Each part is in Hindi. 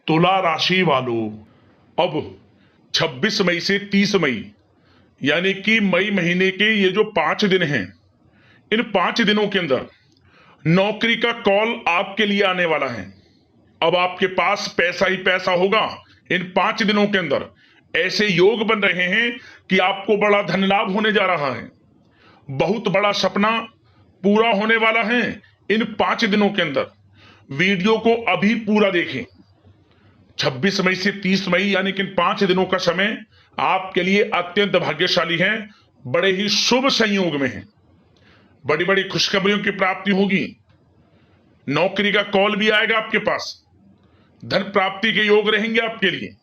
तुला राशि वालों, अब 26 मई से 30 मई यानी कि मई महीने के ये जो 5 दिन हैं, इन 5 दिनों के अंदर नौकरी का कॉल आपके लिए आने वाला है। अब आपके पास पैसा ही पैसा होगा। इन 5 दिनों के अंदर ऐसे योग बन रहे हैं कि आपको बड़ा धन लाभ होने जा रहा है। बहुत बड़ा सपना पूरा होने वाला है इन 5 दिनों के अंदर। वीडियो को अभी पूरा देखें। 26 मई से 30 मई यानी कि इन 5 दिनों का समय आपके लिए अत्यंत भाग्यशाली है, बड़े ही शुभ संयोग में है। बड़ी बड़ी खुशखबरियों की प्राप्ति होगी। नौकरी का कॉल भी आएगा आपके पास। धन प्राप्ति के योग रहेंगे आपके लिए।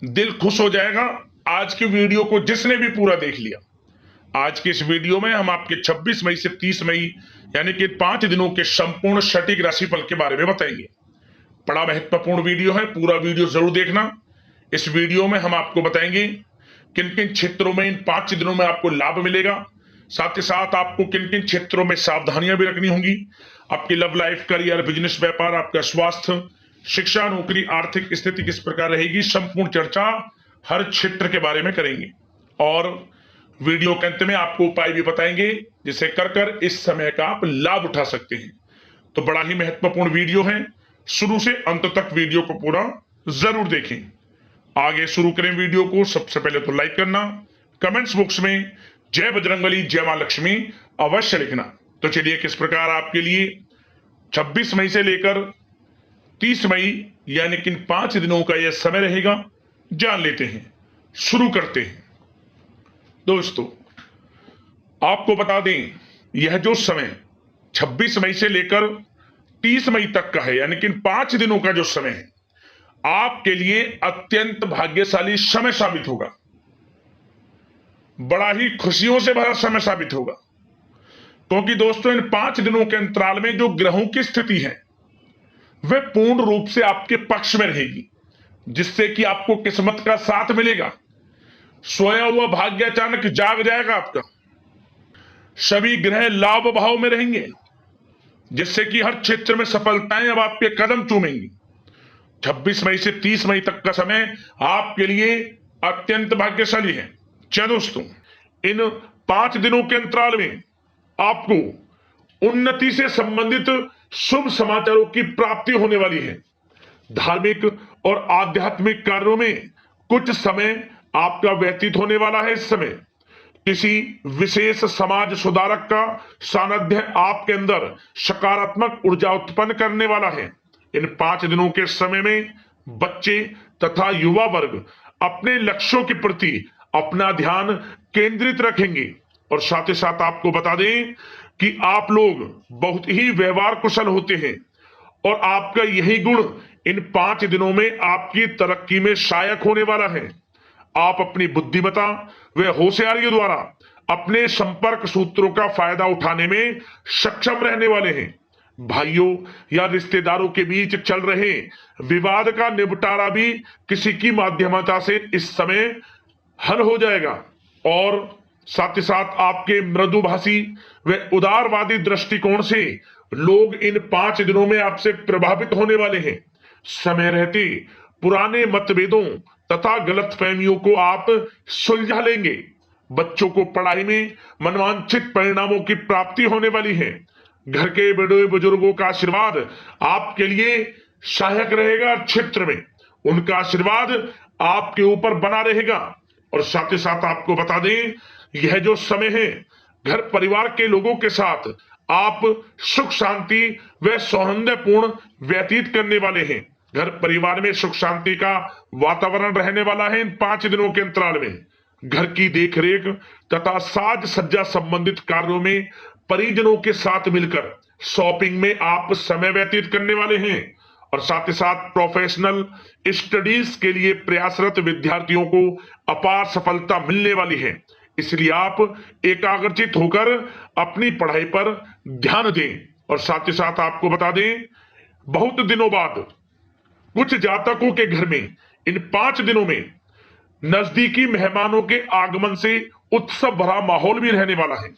दिल खुश हो जाएगा। आज की वीडियो को जिसने भी पूरा देख लिया, आज के इस वीडियो में हम आपके 26 मई से 30 मई यानी कि 5 दिनों के संपूर्ण सटीक राशिफल के बारे में बताएंगे। बड़ा महत्वपूर्ण वीडियो है, पूरा वीडियो जरूर देखना। इस वीडियो में हम आपको बताएंगे किन किन क्षेत्रों में इन 5 दिनों में आपको लाभ मिलेगा, साथ ही साथ आपको किन किन क्षेत्रों में सावधानियां भी रखनी होंगी। आपकी लव लाइफ, करियर, बिजनेस, व्यापार, आपका स्वास्थ्य, शिक्षा, नौकरी, आर्थिक स्थिति किस प्रकार रहेगी, संपूर्ण चर्चा हर क्षेत्र के बारे में करेंगे। और वीडियो के अंत में आपको उपाय भी बताएंगे जिसे कर इस समय का आप लाभ उठा सकते हैं। तो बड़ा ही महत्वपूर्ण वीडियो है, शुरू से अंत तक वीडियो को पूरा जरूर देखें। आगे शुरू करें वीडियो को। सबसे पहले तो लाइक करना, कमेंट्स बॉक्स में जय बजरंगबली, जय मां लक्ष्मी अवश्य लिखना। तो चलिए किस प्रकार आपके लिए 26 मई से लेकर 30 मई यानी कि 5 दिनों का यह समय रहेगा, जान लेते हैं। शुरू करते हैं। दोस्तों, आपको बता दें, यह जो समय 26 मई से लेकर 30 मई तक का है यानी कि 5 दिनों का जो समय है, आपके लिए अत्यंत भाग्यशाली समय साबित होगा। बड़ा ही खुशियों से भरा समय साबित होगा, क्योंकि दोस्तों इन 5 दिनों के अंतराल में जो ग्रहों की स्थिति है वह पूर्ण रूप से आपके पक्ष में रहेगी, जिससे कि आपको किस्मत का साथ मिलेगा। सोया हुआ भाग्य अचानक जाग जाएगा आपका। सभी ग्रह लाभ भाव में रहेंगे, जिससे कि हर क्षेत्र में सफलताएं अब आपके कदम चूमेंगी। 26 मई से 30 मई तक का समय आपके लिए अत्यंत भाग्यशाली है। चलो दोस्तों, इन 5 दिनों के अंतराल में आपको उन्नति से संबंधित शुभ समाचारों की प्राप्ति होने वाली है। धार्मिक और आध्यात्मिक कार्यों में कुछ समय आपका व्यतीत होने वाला है। इस समय किसी विशेष समाज सुधारक का सानिध्य आपके अंदर सकारात्मक ऊर्जा उत्पन्न करने वाला है। इन 5 दिनों के समय में बच्चे तथा युवा वर्ग अपने लक्ष्यों के प्रति अपना ध्यान केंद्रित रखेंगे। और साथ ही साथ आपको बता दें कि आप लोग बहुत ही व्यवहार कुशल होते हैं और आपका यही गुण इन 5 दिनों में आपकी तरक्की में सहायक होने वाला है। आप अपनी बुद्धिमत्ता व होशियारी द्वारा अपने संपर्क सूत्रों का फायदा उठाने में सक्षम रहने वाले हैं। भाइयों या रिश्तेदारों के बीच चल रहे विवाद का निपटारा भी किसी की माध्यमता से इस समय हल हो जाएगा। और साथ ही साथ आपके मृदुभाषी व उदारवादी दृष्टिकोण से लोग इन 5 दिनों में आपसे प्रभावित होने वाले हैं। समय रहते पुराने मतभेदों तथा गलतफहमियों को आप सुलझा लेंगे। बच्चों को पढ़ाई में मनवांछित परिणामों की प्राप्ति होने वाली है। घर के बड़े बुजुर्गों का आशीर्वाद आपके लिए सहायक रहेगा। क्षेत्र में उनका आशीर्वाद आपके ऊपर बना रहेगा। और साथ ही साथ आपको बता दें, यह जो समय है घर परिवार के लोगों के साथ आप सुख शांति व सौहार्दपूर्ण व्यतीत करने वाले हैं। घर परिवार में सुख शांति का वातावरण रहने वाला है। इन 5 दिनों के अंतराल में घर की देखरेख तथा साज सज्जा संबंधित कार्यों में परिजनों के साथ मिलकर शॉपिंग में आप समय व्यतीत करने वाले हैं। और साथ ही साथ प्रोफेशनल स्टडीज के लिए प्रयासरत विद्यार्थियों को अपार सफलता मिलने वाली है। इसलिए आप एकाग्रचित होकर अपनी पढ़ाई पर ध्यान दें। और साथ ही साथ आपको बता दें, बहुत दिनों बाद कुछ जातकों के घर में इन 5 दिनों में नजदीकी मेहमानों के आगमन से उत्सव भरा माहौल भी रहने वाला है।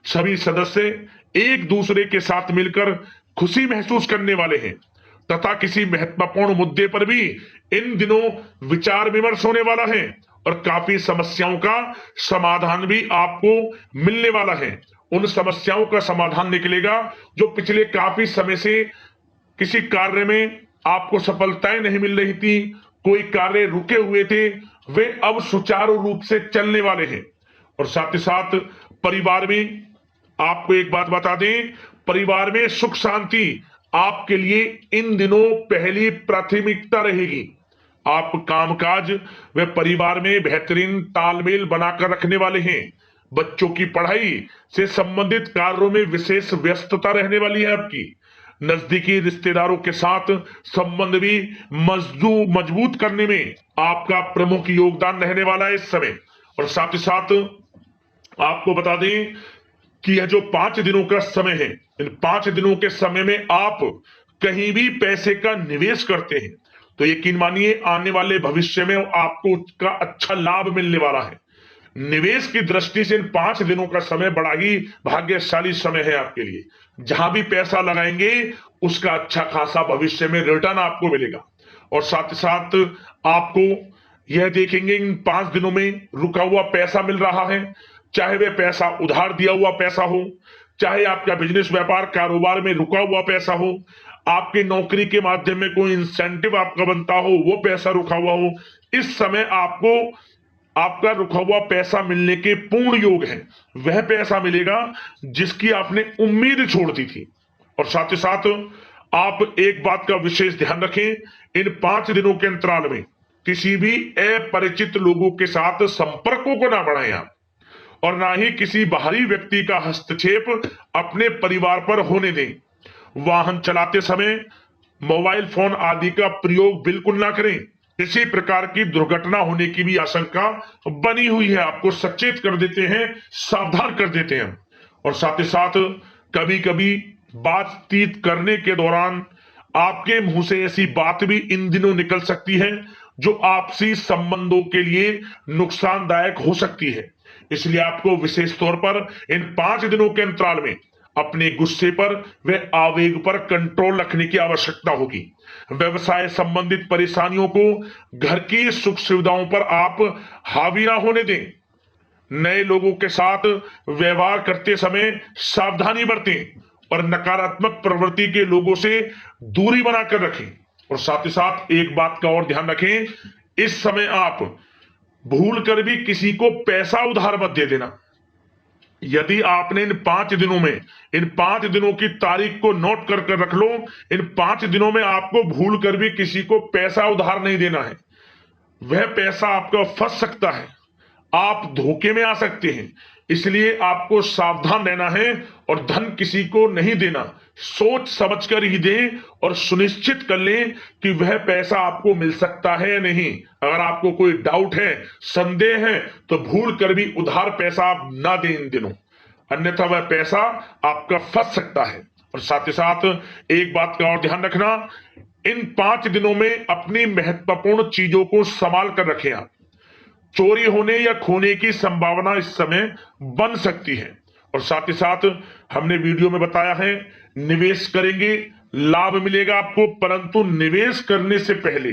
सभी सदस्य एक दूसरे के साथ मिलकर खुशी महसूस करने वाले हैं। तथा किसी महत्वपूर्ण मुद्दे पर भी इन दिनों विचार विमर्श होने वाला है और काफी समस्याओं का समाधान भी आपको मिलने वाला है। उन समस्याओं का समाधान निकलेगा जो पिछले काफी समय से किसी कार्य में आपको सफलताएं नहीं मिल रही थी, कोई कार्य रुके हुए थे, वे अब सुचारू रूप से चलने वाले हैं। और साथ ही साथ परिवार में आपको एक बात बता दें, परिवार में सुख शांति आपके लिए इन दिनों पहली प्राथमिकता रहेगी। आप कामकाज व परिवार में बेहतरीन तालमेल बनाकर रखने वाले हैं। बच्चों की पढ़ाई से संबंधित कार्यों में विशेष व्यस्तता रहने वाली है आपकी। नजदीकी रिश्तेदारों के साथ संबंध भी मजबूत करने में आपका प्रमुख योगदान रहने वाला है इस समय। और साथ ही साथ आपको बता दें कि यह जो 5 दिनों का समय है, इन 5 दिनों के समय में आप कहीं भी पैसे का निवेश करते हैं तो यकीन मानिए आने वाले भविष्य में आपको उसका अच्छा लाभ मिलने वाला है। निवेश की दृष्टि से इन 5 दिनों का समय बड़ा ही भाग्यशाली समय है आपके लिए। जहां भी पैसा लगाएंगे उसका अच्छा खासा भविष्य में रिटर्न आपको मिलेगा। और साथ ही साथ आपको यह देखेंगे इन 5 दिनों में रुका हुआ पैसा मिल रहा है, चाहे वह पैसा उधार दिया हुआ पैसा हो, चाहे आपका बिजनेस व्यापार कारोबार में रुका हुआ पैसा हो, आपकी नौकरी के माध्यम में कोई इंसेंटिव आपका बनता हो, वो पैसा रुका हुआ हो। इस समय आपको आपका रुका हुआ पैसा मिलने के पूर्ण योग है। वह पैसा मिलेगा जिसकी आपने उम्मीद छोड़ दी थी। और साथ ही साथ आप एक बात का विशेष ध्यान रखें, इन 5 दिनों के अंतराल में किसी भी अपरिचित लोगों के साथ संपर्कों को ना बढ़ाएं आप, और ना ही किसी बाहरी व्यक्ति का हस्तक्षेप अपने परिवार पर होने दें। वाहन चलाते समय मोबाइल फोन आदि का प्रयोग बिल्कुल ना करें। किसी प्रकार की दुर्घटना होने की भी आशंका बनी हुई है, आपको सचेत कर देते हैं, सावधान कर देते हैं। और साथ ही साथ कभी कभी बातचीत करने के दौरान आपके मुंह से ऐसी बात भी इन दिनों निकल सकती है जो आपसी संबंधों के लिए नुकसानदायक हो सकती है। इसलिए आपको विशेष तौर पर इन 5 दिनों के अंतराल में अपने गुस्से पर व आवेग पर कंट्रोल रखने की आवश्यकता होगी। व्यवसाय संबंधित परेशानियों को घर की सुख सुविधाओं पर आप हावी ना होने दें। नए लोगों के साथ व्यवहार करते समय सावधानी बरतें और नकारात्मक प्रवृत्ति के लोगों से दूरी बनाकर रखें। और साथ ही साथ एक बात का और ध्यान रखें, इस समय आप भूल कर भी किसी को पैसा उधार मत दे देना। यदि आपने इन 5 दिनों में इन 5 दिनों की तारीख को नोट कर रख लो, इन 5 दिनों में आपको भूल कर भी किसी को पैसा उधार नहीं देना है। वह पैसा आपका फंस सकता है, आप धोखे में आ सकते हैं। इसलिए आपको सावधान रहना है और धन किसी को नहीं देना। सोच समझ कर ही दें और सुनिश्चित कर लें कि वह पैसा आपको मिल सकता है या नहीं। अगर आपको कोई डाउट है, संदेह है, तो भूल कर भी उधार पैसा आप ना दें इन दिनों, अन्यथा वह पैसा आपका फंस सकता है। और साथ ही साथ एक बात का और ध्यान रखना, इन 5 दिनों में अपनी महत्वपूर्ण चीजों को संभाल कर रखें आप। चोरी होने या खोने की संभावना इस समय बन सकती है। और साथ ही साथ हमने वीडियो में बताया है, निवेश करेंगे लाभ मिलेगा आपको, परंतु निवेश करने से पहले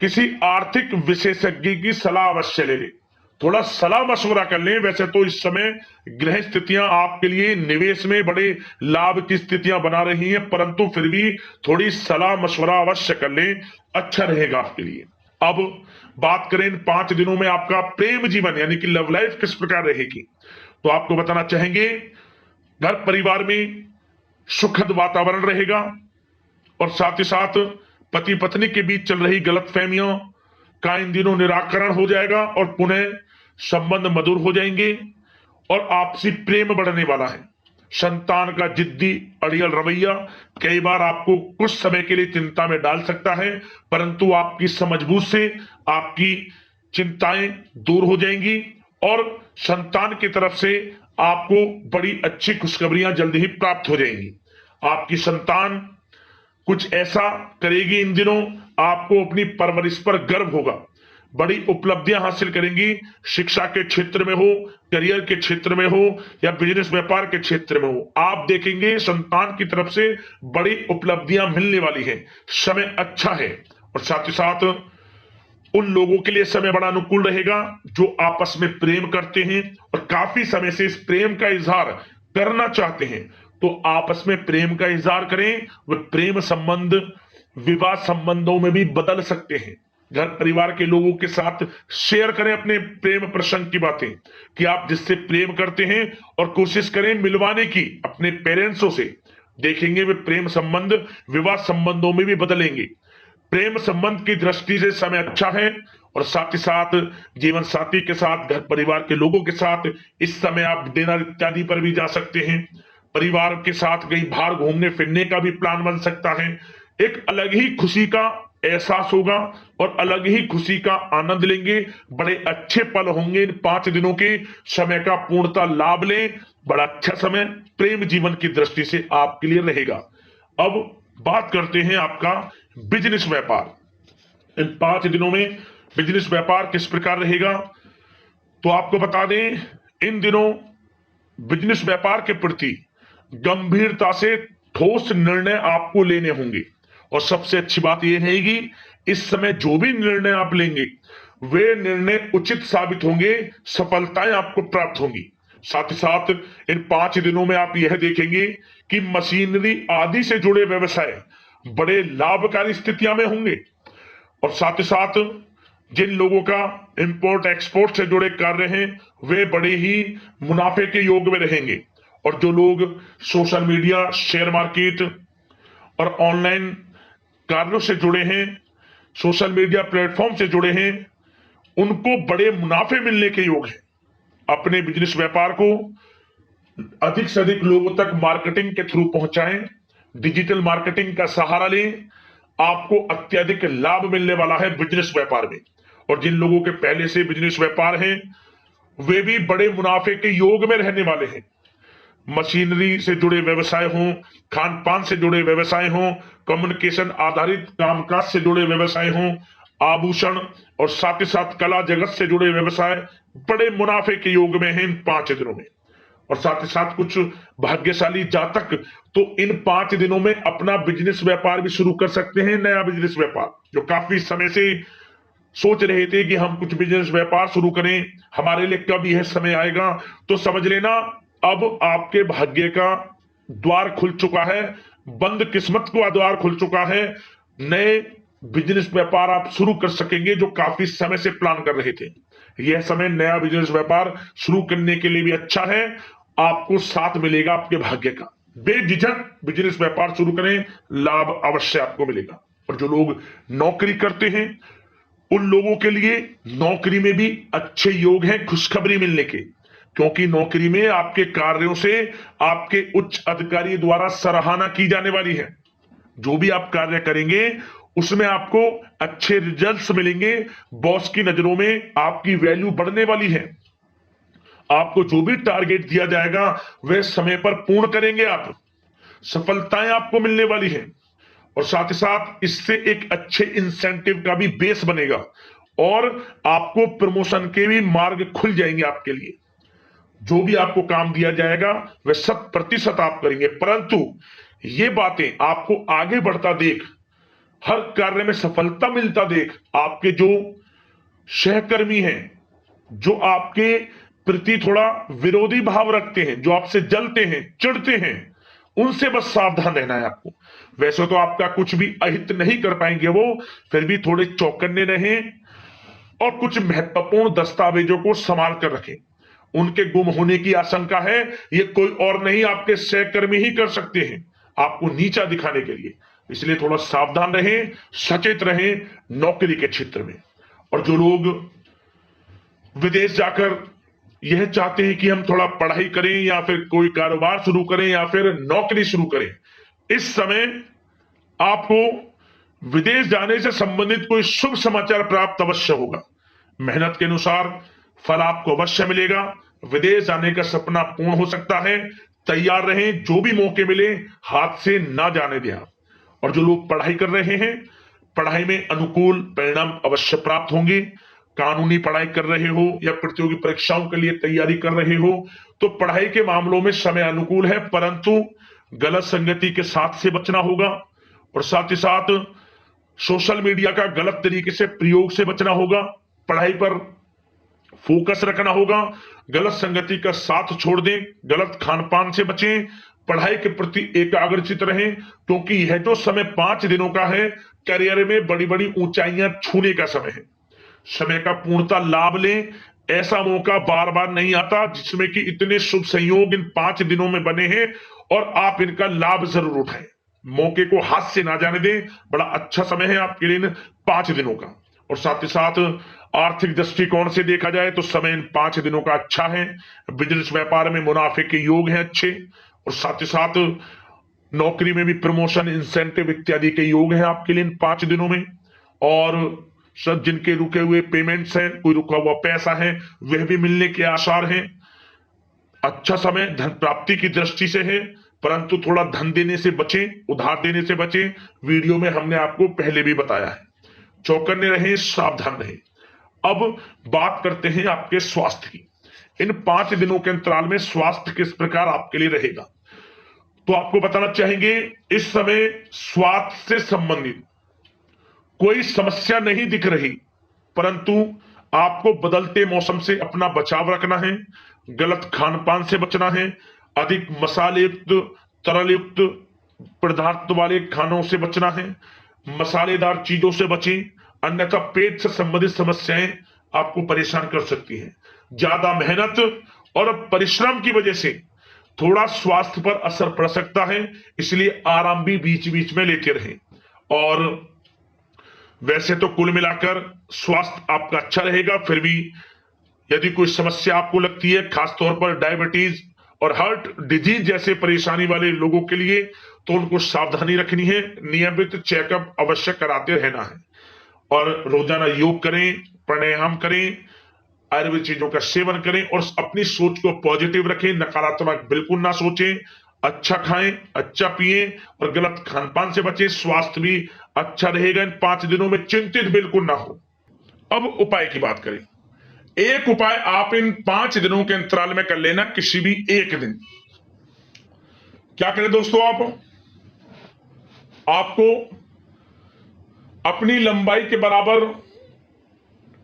किसी आर्थिक विशेषज्ञ की सलाह अवश्य ले लें, थोड़ा सलाह मशवरा कर लें। वैसे तो इस समय ग्रह स्थितियां आपके लिए निवेश में बड़े लाभ की स्थितियां बना रही हैं, परंतु फिर भी थोड़ी सलाह मशवरा अवश्य कर लें, अच्छा रहेगा आपके लिए। अब बात करें इन 5 दिनों में आपका प्रेम जीवन यानी कि लव लाइफ किस प्रकार रहेगी, तो आपको बताना चाहेंगे घर परिवार में सुखद वातावरण रहेगा। और साथ ही साथ पति पत्नी के बीच चल रही गलतफहमियों का इन दिनों निराकरण हो जाएगा और पुनः संबंध मधुर हो जाएंगे और आपसी प्रेम बढ़ने वाला है। संतान का जिद्दी अड़ियल रवैया कई बार आपको कुछ समय के लिए चिंता में डाल सकता है, परंतु आपकी समझबूझ से आपकी चिंताएं दूर हो जाएंगी और संतान की तरफ से आपको बड़ी अच्छी खुशखबरियां जल्दी ही प्राप्त हो जाएंगी। आपकी संतान कुछ ऐसा करेगी इन दिनों, आपको अपनी परवरिश पर गर्व होगा। बड़ी उपलब्धियां हासिल करेंगी। शिक्षा के क्षेत्र में हो, करियर के क्षेत्र में हो या बिजनेस व्यापार के क्षेत्र में हो, आप देखेंगे संतान की तरफ से बड़ी उपलब्धियां मिलने वाली है। समय अच्छा है और साथ ही साथ उन लोगों के लिए समय बड़ा अनुकूल रहेगा जो आपस में प्रेम करते हैं और काफी समय से इस प्रेम का इजहार करना चाहते हैं। तो आपस में प्रेम का इजहार करें। वे प्रेम संबंध विवाह संबंधों में भी बदल सकते हैं। घर परिवार के लोगों के साथ शेयर करें अपने प्रेम प्रसंग की बातें कि आप जिससे प्रेम करते हैं और कोशिश करें मिलवाने की अपने पेरेंट्सों से। देखेंगे वे प्रेम संबंध विवाह संबंधों में भी बदलेंगे। प्रेम संबंध की दृष्टि से समय अच्छा है और साथ ही साथ जीवन साथी के साथ, घर परिवार के लोगों के साथ इस समय आप डिनर इत्यादि पर भी जा सकते हैं। परिवार के साथ कहीं बाहर घूमने फिरने का भी प्लान बन सकता है। एक अलग ही खुशी का एहसास होगा और अलग ही खुशी का आनंद लेंगे। बड़े अच्छे पल होंगे। इन 5 दिनों के समय का पूर्णता लाभ लें। बड़ा अच्छा समय प्रेम जीवन की दृष्टि से आपके लिए रहेगा। अब बात करते हैं आपका बिजनेस व्यापार। इन 5 दिनों में बिजनेस व्यापार किस प्रकार रहेगा, तो आपको बता दें, इन दिनों बिजनेस व्यापार के प्रति गंभीरता से ठोस निर्णय आपको लेने होंगे। और सबसे अच्छी बात यह रहेगी, इस समय जो भी निर्णय आप लेंगे वे निर्णय उचित साबित होंगे, सफलताएं आपको प्राप्त होंगी। साथ ही साथ इन 5 दिनों में आप यह देखेंगे कि मशीनरी आदि से जुड़े व्यवसाय बड़े लाभकारी स्थितियां में होंगे। और साथ ही साथ जिन लोगों का इंपोर्ट एक्सपोर्ट से जुड़े कार्य हैं वे बड़े ही मुनाफे के योग में रहेंगे। और जो लोग सोशल मीडिया, शेयर मार्केट और ऑनलाइन कार्यों से जुड़े हैं, सोशल मीडिया प्लेटफॉर्म से जुड़े हैं, उनको बड़े मुनाफे मिलने के योग हैं। अपने बिजनेस व्यापार को अधिक से अधिक लोगों तक मार्केटिंग के थ्रू पहुंचाएं, डिजिटल मार्केटिंग का सहारा लें। आपको अत्यधिक लाभ मिलने वाला है बिजनेस व्यापार में। और जिन लोगों के पहले से बिजनेस व्यापार हैं वे भी बड़े मुनाफे के योग में रहने वाले हैं। मशीनरी से जुड़े व्यवसाय हों, खान पान से जुड़े व्यवसाय हों, कम्युनिकेशन आधारित कामकाज से जुड़े व्यवसाय हों, आभूषण और साथ ही साथ कला जगत से जुड़े व्यवसाय बड़े मुनाफे के योग में हैं इन 5 दिनों में। और साथ ही साथ कुछ भाग्यशाली जातक तो इन 5 दिनों में अपना बिजनेस व्यापार भी शुरू कर सकते हैं। नया बिजनेस व्यापार जो काफी समय से सोच रहे थे कि हम कुछ बिजनेस व्यापार शुरू करें, हमारे लिए कब यह समय आएगा, तो समझ लेना अब आपके भाग्य का द्वार खुल चुका है। बंद किस्मत का द्वार खुल चुका है। नए बिजनेस व्यापार आप शुरू कर सकेंगे जो काफी समय से प्लान कर रहे थे। यह समय नया बिजनेस व्यापार शुरू करने के लिए भी अच्छा है। आपको साथ मिलेगा आपके भाग्य का। बेझिझक बिजनेस व्यापार शुरू करें, लाभ अवश्य आपको मिलेगा। और जो लोग नौकरी करते हैं उन लोगों के लिए नौकरी में भी अच्छे योग हैं खुशखबरी मिलने के, क्योंकि नौकरी में आपके कार्यों से आपके उच्च अधिकारी द्वारा सराहना की जाने वाली है। जो भी आप कार्य करेंगे उसमें आपको अच्छे रिजल्ट्स मिलेंगे। बॉस की नजरों में आपकी वैल्यू बढ़ने वाली है। आपको जो भी टारगेट दिया जाएगा वह समय पर पूर्ण करेंगे आप। सफलताएं आपको मिलने वाली है। और साथ ही साथ इससे एक अच्छे इंसेंटिव का भी बेस बनेगा और आपको प्रमोशन के भी मार्ग खुल जाएंगे आपके लिए। जो भी आपको काम दिया जाएगा वह 100% आप करेंगे। परंतु ये बातें आपको आगे बढ़ता देख, हर कार्य में सफलता मिलता देख, आपके जो सहकर्मी हैं, जो आपके प्रति थोड़ा विरोधी भाव रखते हैं, जो आपसे जलते हैं, चिढ़ते हैं, उनसे बस सावधान रहना है आपको। वैसे तो आपका कुछ भी अहित नहीं कर पाएंगे वो, फिर भी थोड़े चौकन्ने रहें और कुछ महत्वपूर्ण दस्तावेजों को संभाल कर रखें। उनके गुम होने की आशंका है, ये कोई और नहीं आपके सहकर्मी ही कर सकते हैं आपको नीचा दिखाने के लिए। इसलिए थोड़ा सावधान रहें, सचेत रहें नौकरी के क्षेत्र में। और जो लोग विदेश जाकर यह चाहते हैं कि हम थोड़ा पढ़ाई करें या फिर कोई कारोबार शुरू करें या फिर नौकरी शुरू करें, इस समय आपको विदेश जाने से संबंधित कोई शुभ समाचार प्राप्त अवश्य होगा। मेहनत के अनुसार फल आपको अवश्य मिलेगा। विदेश जाने का सपना पूर्ण हो सकता है। तैयार रहें, जो भी मौके मिले हाथ से ना जाने दें आप। और जो लोग पढ़ाई कर रहे हैं, पढ़ाई में अनुकूल परिणाम अवश्य प्राप्त होंगे। कानूनी पढ़ाई कर रहे हो या प्रतियोगी परीक्षाओं के लिए तैयारी कर रहे हो तो पढ़ाई के मामलों में समय अनुकूल है, परंतु गलत संगति के साथ से बचना होगा और साथ ही साथ सोशल मीडिया का गलत तरीके से प्रयोग से बचना होगा। पढ़ाई पर फोकस रखना होगा, गलत संगति का साथ छोड़ दें, गलत खान पान से बचें, पढ़ाई के प्रति एकाग्रचित रहें, क्योंकि यह जो समय 5 दिनों का है करियर में बड़ी बड़ी ऊंचाइयां छूने का समय है। समय का पूर्णता लाभ लें, ऐसा मौका बार बार नहीं आता जिसमें कि इतने शुभ संयोग इन 5 दिनों में बने हैं और आप इनका लाभ जरूर उठाएं। मौके को हाथ से ना जाने दें, बड़ा अच्छा समय है आपके लिए इन 5 दिनों का। और साथ ही साथ आर्थिक दृष्टिकोण से देखा जाए तो समय इन 5 दिनों का अच्छा है। बिजनेस व्यापार में मुनाफे के योग हैं अच्छे, और साथ ही साथ नौकरी में भी प्रमोशन, इंसेंटिव इत्यादि के योग हैं आपके लिए इन 5 दिनों में। और सब जिनके रुके हुए पेमेंट्स हैं, कोई रुका हुआ पैसा है, वह भी मिलने के आसार हैं। अच्छा समय धन प्राप्ति की दृष्टि से है, परंतु थोड़ा धन देने से बचें, उधार देने से बचें। वीडियो में हमने आपको पहले भी बताया है। चौकन्ने रहें, सावधान रहें। अब बात करते हैं आपके स्वास्थ्य की। इन 5 दिनों के अंतराल में स्वास्थ्य किस प्रकार आपके लिए रहेगा, तो आपको बताना चाहेंगे इस समय स्वास्थ्य से संबंधित कोई समस्या नहीं दिख रही, परंतु आपको बदलते मौसम से अपना बचाव रखना है, गलत खान पान से बचना है, अधिक मसाले युक्त, तरल युक्त पदार्थ वाले खानों से बचना है, मसालेदार चीजों से बचें, अन्यथा पेट से संबंधित समस्याएं आपको परेशान कर सकती हैं। ज्यादा मेहनत और परिश्रम की वजह से थोड़ा स्वास्थ्य पर असर पड़ सकता है, इसलिए आराम भी बीच बीच में लेते रहें। और वैसे तो कुल मिलाकर स्वास्थ्य आपका अच्छा रहेगा, फिर भी यदि कोई समस्या आपको लगती है, खासतौर पर डायबिटीज और हार्ट डिजीज जैसे परेशानी वाले लोगों के लिए, तो उनको सावधानी रखनी है, नियमित चेकअप अवश्य कराते रहना है और रोजाना योग करें, प्राणायाम करें, आयुर्वेद चीजों का सेवन करें और अपनी सोच को पॉजिटिव रखें, नकारात्मक बिल्कुल ना सोचें, अच्छा खाएं, अच्छा पिएं और गलत खान पान से बचें। स्वास्थ्य भी अच्छा रहेगा इन 5 दिनों में, चिंतित बिल्कुल ना हो। अब उपाय की बात करें। एक उपाय आप इन 5 दिनों के अंतराल में कर लेना, किसी भी एक दिन। क्या करें दोस्तों, आपको अपनी लंबाई के बराबर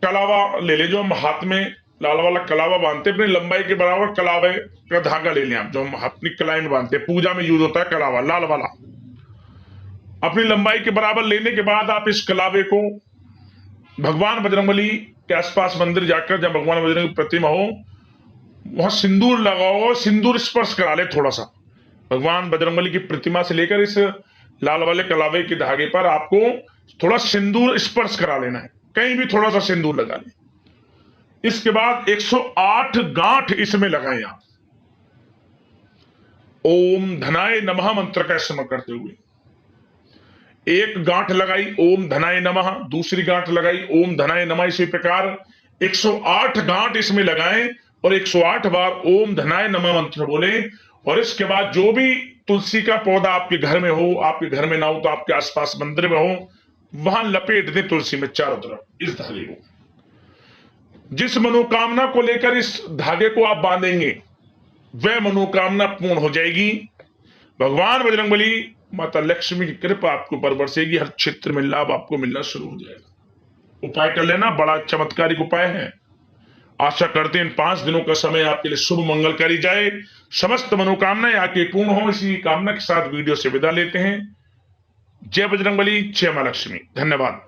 कलावा ले ले, जो हम हाथ में लाल वाला कलावा बांधते हैं, अपनी लंबाई के बराबर कलावे का धागा ले लें आप, जो हम अपनी कलाई में बांधते हैं, पूजा में यूज होता है कलावा लाल वाला। अपनी लंबाई के बराबर लेने के बाद आप इस कलावे को भगवान बजरंगबली के आसपास मंदिर जाकर, जब भगवान बजरंग की प्रतिमा हो वहां सिंदूर लगाओ, सिंदूर स्पर्श करा ले थोड़ा सा। भगवान बजरंगबली की प्रतिमा से लेकर इस लाल वाले कलावे के धागे पर आपको थोड़ा सिंदूर स्पर्श करा लेना है, कहीं भी थोड़ा सा सिंदूर लगा लें। इसके बाद 108 गांठ इसमें लगाएं आप, ओम धनाय नमः मंत्र का स्मरण करते हुए। एक गांठ लगाई ओम धनाय नमः, दूसरी गांठ लगाई ओम धनाय नमः, इसी प्रकार 108 गांठ इसमें लगाएं और 108 बार ओम धनाय नमः मंत्र बोले। और इसके बाद जो भी तुलसी का पौधा आपके घर में हो, आपके घर में ना हो तो आपके आसपास मंदिर में हो, वहां लपेट दे तुलसी में चारों तरफ इस धागे को। जिस मनोकामना को लेकर इस धागे को आप बांधेंगे वह मनोकामना पूर्ण हो जाएगी। भगवान बजरंगबली, माता लक्ष्मी की कृपा आपको पर बरसेगी, हर क्षेत्र में लाभ आपको मिलना शुरू हो जाएगा। उपाय कर लेना, बड़ा चमत्कारिक उपाय है। आशा करते हैं इन 5 दिनों का समय आपके लिए शुभ मंगलकारी जाए, समस्त मनोकामनाएं आके पूर्ण हो। इसी कामना के साथ वीडियो से विदा लेते हैं। जय बजरंगबली, जय मां लक्ष्मी। धन्यवाद।